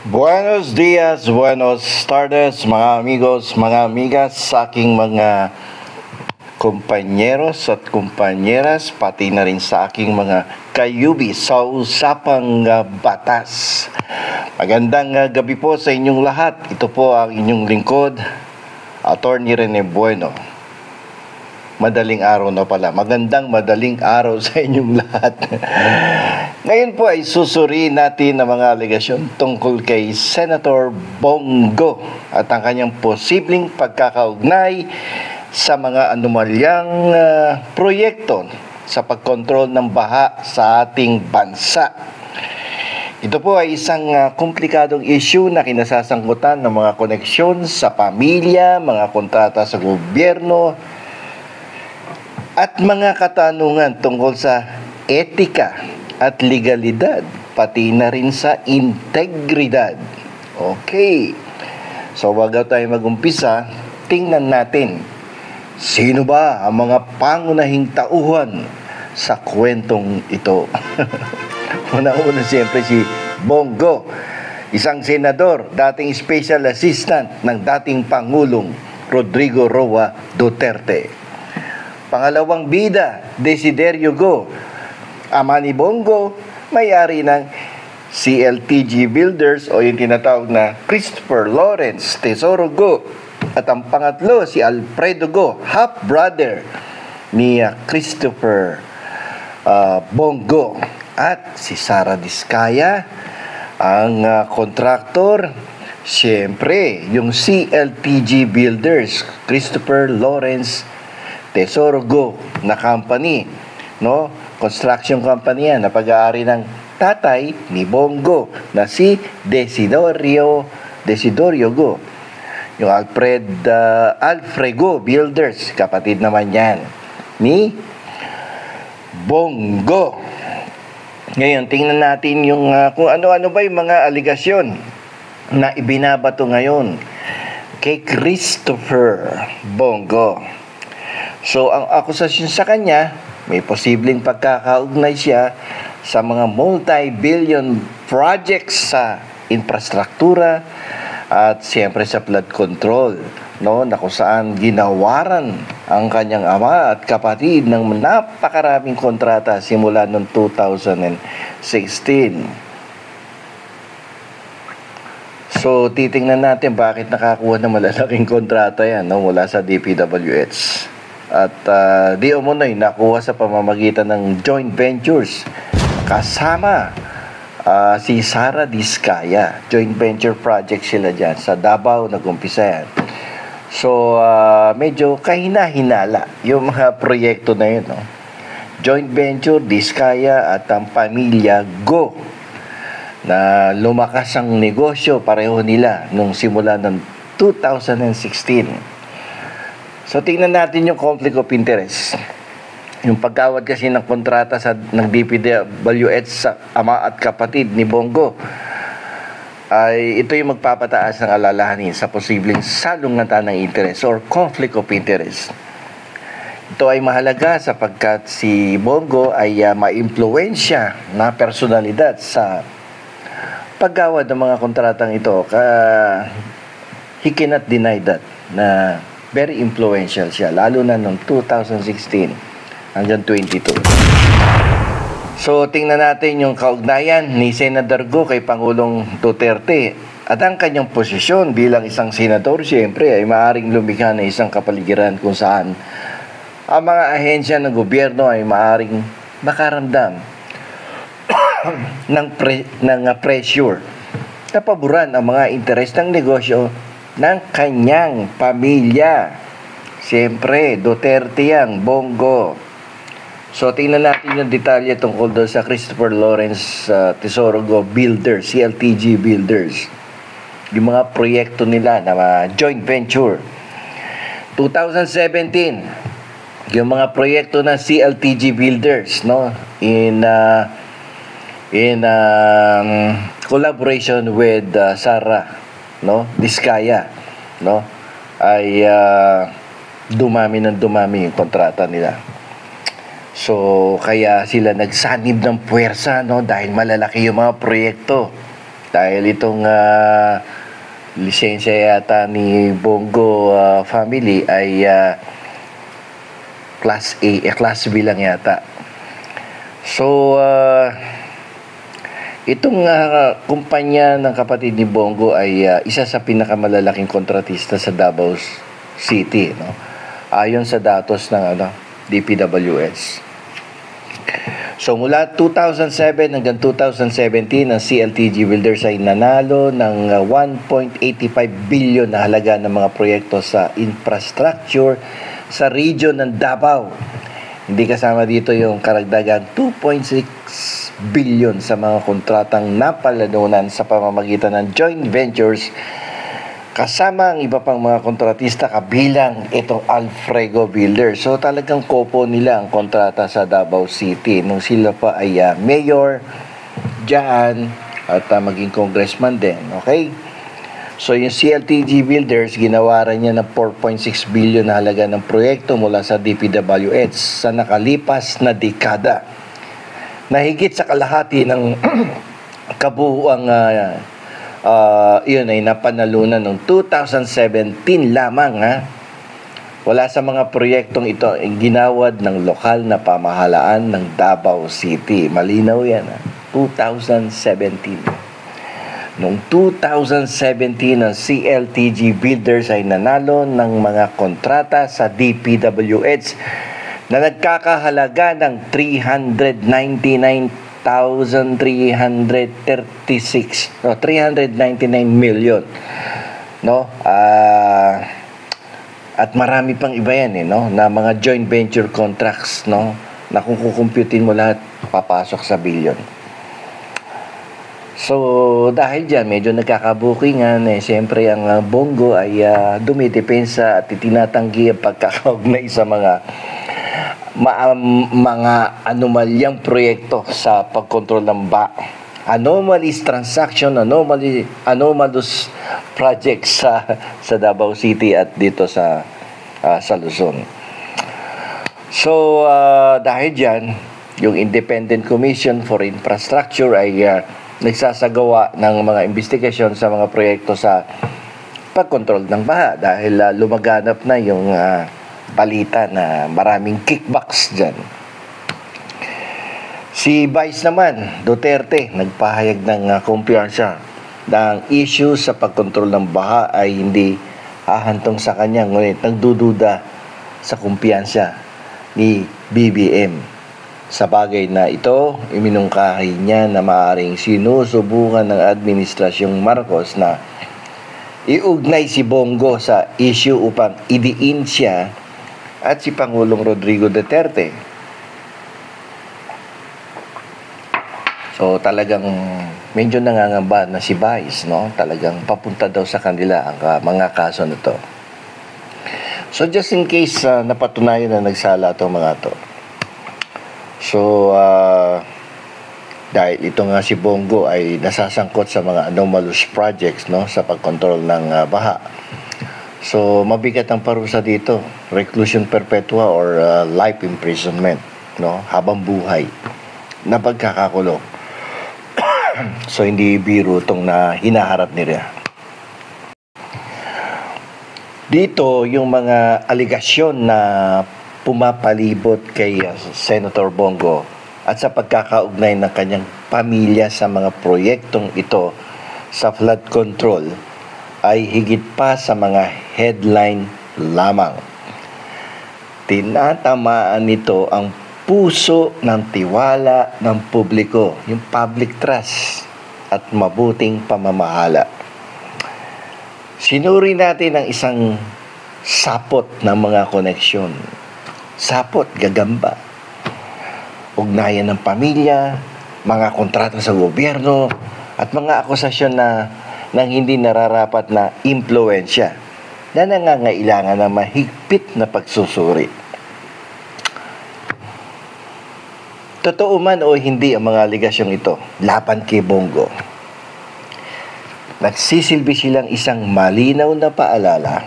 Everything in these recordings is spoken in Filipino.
Buenos dias, buenos tardes, mga amigos, mga amigas, sa aking mga kumpanyeros at kumpanyeras, pati na rin sa aking mga kayubi sa usapang batas. Magandang gabi po sa inyong lahat. Ito po ang inyong lingkod, Attorney Rene Bueno. Madaling araw na pala. Magandang madaling araw sa inyong lahat. Ngayon po ay susuriin natin ang mga alegasyon tungkol kay Senator Bongo at ang kanyang posibleng pagkakaugnay sa mga anomalyang proyekto sa pagkontrol ng baha sa ating bansa. Ito po ay isang komplikadong issue na kinasasangkutan ng mga koneksyon sa pamilya, mga kontrata sa gobyerno, at mga katanungan tungkol sa etika at legalidad, pati na rin sa integridad. Okay. So, bago tayo mag-umpisa, tingnan natin sino ba ang mga pangunahing tauhan sa kwentong ito. Una-una siyempre si Bongo, isang senador, dating special assistant ng dating Pangulong Rodrigo Roa Duterte. Pangalawang bida, Desiderio Go, ama ni Bongo, may-ari ng CLTG Builders o yung tinatawag na Christopher Lawrence Tesoro Go. At ang pangatlo, si Alfredo Go, half-brother ni Christopher Bongo. At si Sara Diskaya, ang kontraktor, siyempre, yung CLTG Builders, Christopher Lawrence Tesoro Go na company, no? Construction company yan na pag-aari ng tatay ni Bongo na si Desiderio Go. Yung Alfredo Builders, kapatid naman yan ni Bongo. Ngayon, tingnan natin yung kung ano-ano ba yung mga aligasyon na ibinabato ngayon kay Christopher Bongo. So, ang akusasyon sa kanya, may posibleng pagkakaugnay siya sa mga multi-billion projects sa infrastruktura at siyempre sa flood control, no, na kung saan ginawaran ang kanyang ama at kapatid ng napakaraming kontrata simula noong 2016. So, titingnan natin bakit nakakuha ng malalaking kontrata yan, no, mula sa DPWH. At di umunoy nakuha sa pamamagitan ng joint ventures kasama si Sara Diskaya. Joint venture project sila dyan sa Davao, nag-umpisa yan. So medyo kahina-hinala yung mga proyekto na yun, no? Joint venture Diskaya at ang pamilya Go na lumakas ang negosyo pareho nila nung simula ng 2016. So, tingnan natin yung conflict of interest. Yung pagkawad kasi ng kontrata ng DPWH sa ama at kapatid ni Bongo, ay ito yung magpapataas ng alalahanin sa posibleng salungatan ng interest or conflict of interest. Ito ay mahalaga sapagkat si Bongo ay ma-impluwensya na personalidad sa pagkawad ng mga kontratang ito. He cannot deny that na very influential siya, lalo na noong 2016 hanggang 22. So, tingnan natin yung kaugnayan ni Senator Go kay Pangulong Duterte. At ang kanyang posisyon bilang isang senador, siyempre, ay maaaring lumikha na isang kapaligiran kung saan ang mga ahensya ng gobyerno ay maaaring makaramdam ng pressure na paboran ang mga interes ng negosyo ng kanyang pamilya. Siyempre, Duterte yang Bongo. So, tingnan natin yung detalye tungkol doon sa Christopher Lawrence Tesoro Go Builders, CLTG Builders. Yung mga proyekto nila na joint venture. 2017, yung mga proyekto ng CLTG Builders, no? In collaboration with Sara, no, Diskaya, no, ay dumami yung kontrata nila. So, kaya sila nagsanib ng puwersa, no, dahil malalaki yung mga proyekto. Dahil itong lisensya yata ni Bongo family ay Class A, Class B lang yata. So, itong kumpanya ng kapatid ni Bongo ay isa sa pinakamalalaking kontratista sa Davao City, no? Ayon sa datos ng DPWS. So mula 2007 hanggang 2017, ang CLTG Builders ay nanalo ng 1.85 billion na halaga ng mga proyekto sa infrastructure sa region ng Davao. Hindi kasama dito yung karagdagang 2.6 billion sa mga kontratang napalanunan sa pamamagitan ng joint ventures kasama ang iba pang mga kontratista kabilang itong Alfrego Builders. So talagang kopo nila ang kontrata sa Davao City nung sila pa ay mayor dyan at maging congressman din. Okay? So yung CLTG Builders, ginawaran niya ng 4.6 billion na halaga ng proyekto mula sa DPWH sa nakalipas na dekada. Nahigit sa kalahati ng kabuuang yun ay napanalunan noong 2017 lamang. Wala sa mga proyektong ito ay ginawad ng lokal na pamahalaan ng Davao City. Malinaw yan. 2017. Noong 2017, ang CLTG Builders ay nanalo ng mga kontrata sa DPWH na nagkakahalaga ng 399 million, no? At marami pang iba yan, no? Na mga joint venture contracts, no? Na kung kukumputin mo lahat, papasok sa billion. So dahil dyan medyo nagkakabukingan, siyempre ang Bongo ay dumidepensa at itinatanggi ang pagkakaugnay sa mga anomalyang proyekto sa pagkontrol ng anomalous transaction, anomalous projects sa Davao City at dito sa Luzon. So dahil dyan, yung Independent Commission for Infrastructure ay nagsasagawa ng mga investigasyon sa mga proyekto sa pagkontrol ng baha dahil lumaganap na yung balita na maraming kickbacks dyan. Si Vice naman, Duterte, nagpahayag ng kumpiyansa na ang issue sa pagkontrol ng baha ay hindi hahantong sa kanya, ngunit nagdududa sa kumpiyansa ni BBM. Sa bagay na ito, iminungkahi niya na maaaring sinusubukan ng Administrasyong Marcos na iugnay si Bongo sa issue upang idiin siya at si Pangulong Rodrigo Duterte. So talagang medyo nangangamba na si Vice, no? Talagang papunta daw sa kanila ang mga kaso na to. So just in case napatunayan na nagsala itong mga to. So dahil ito nga si Bongo ay nasasangkot sa mga anomalous projects, no, sa pagkontrol ng baha. So mabigat ang parusa dito, reclusion perpetua or life imprisonment, no, habang buhay na pagkakakulong. So hindi biro itong na hinaharap nila. Dito yung mga aligasyon na pumapalibot kay Senator Bongo at sa pagkakaugnay ng kanyang pamilya sa mga proyektong ito sa flood control ay higit pa sa mga headline lamang. Tinatamaan nito ang puso ng tiwala ng publiko, yung public trust at mabuting pamamahala. Sinuri natin ang isang sapot ng mga koneksyon. Sapot, gagamba. Ugnayan ng pamilya, mga kontrata sa gobyerno, at mga akusasyon ng hindi nararapat na impluensya na nangangailangan ng mahigpit na pagsusuri. Totoo man o hindi ang mga aligasyong ito laban kay Bongo, nagsisilbi silang isang malinaw na paalala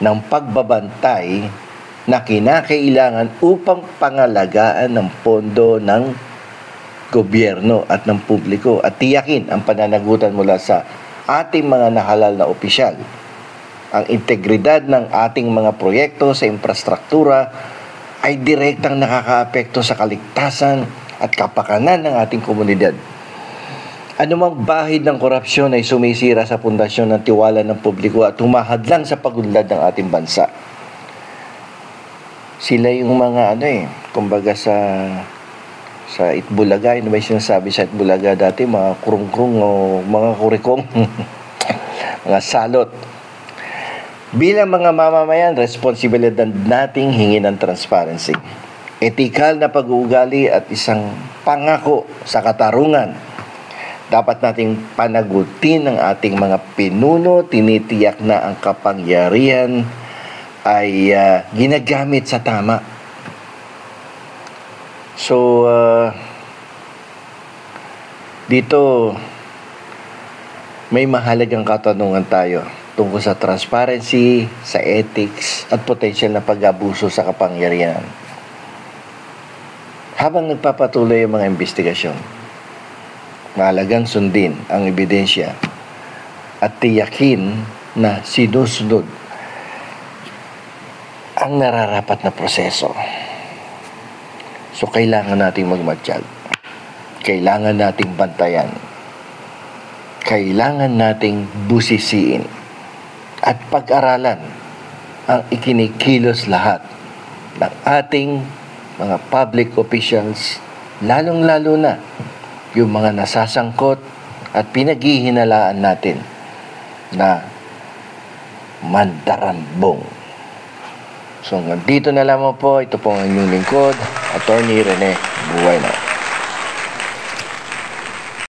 ng pagbabantay na kinakailangan upang pangalagaan ng pondo ng gobyerno at ng publiko at tiyakin ang pananagutan mula sa ating mga nahalal na opisyal. Ang integridad ng ating mga proyekto sa infrastruktura ay direktang nakakaapekto sa kaligtasan at kapakanan ng ating komunidad. Anumang bahid ng korupsyon ay sumisira sa pundasyon ng tiwala ng publiko at humahadlang sa pagunlad ng ating bansa. Sila yung mga kumbaga sa Itbulaga, ano ba yung sinasabi sa Itbulaga dati, mga kurung-kurung o mga kurikong, mga salot. Bilang mga mamamayan, responsibilidad nating hingin ng transparency, etikal na pag-uugali at isang pangako sa katarungan. Dapat nating panagutin ng ating mga pinuno, tinitiyak na ang kapangyarihan ay ginagamit sa tama. So, dito may mahalagang katanungan tayo tungkol sa transparency, sa ethics, at potential na pag-abuso sa kapangyarihan. Habang nagpapatuloy ang mga investigasyon, mahalagang sundin ang ebidensya at tiyakin na sinusunod ang nararapat na proseso. So, kailangan nating magmatsyag. Kailangan nating bantayan. Kailangan nating busisiin at pag-aralan ang ikinikilos lahat ng ating mga public officials, lalong-lalo na yung mga nasasangkot at pinaghihinalaan natin na mandarambong. So, dito na lamang po. Ito po ang inyong lingkod, Attorney Rene Buwayna.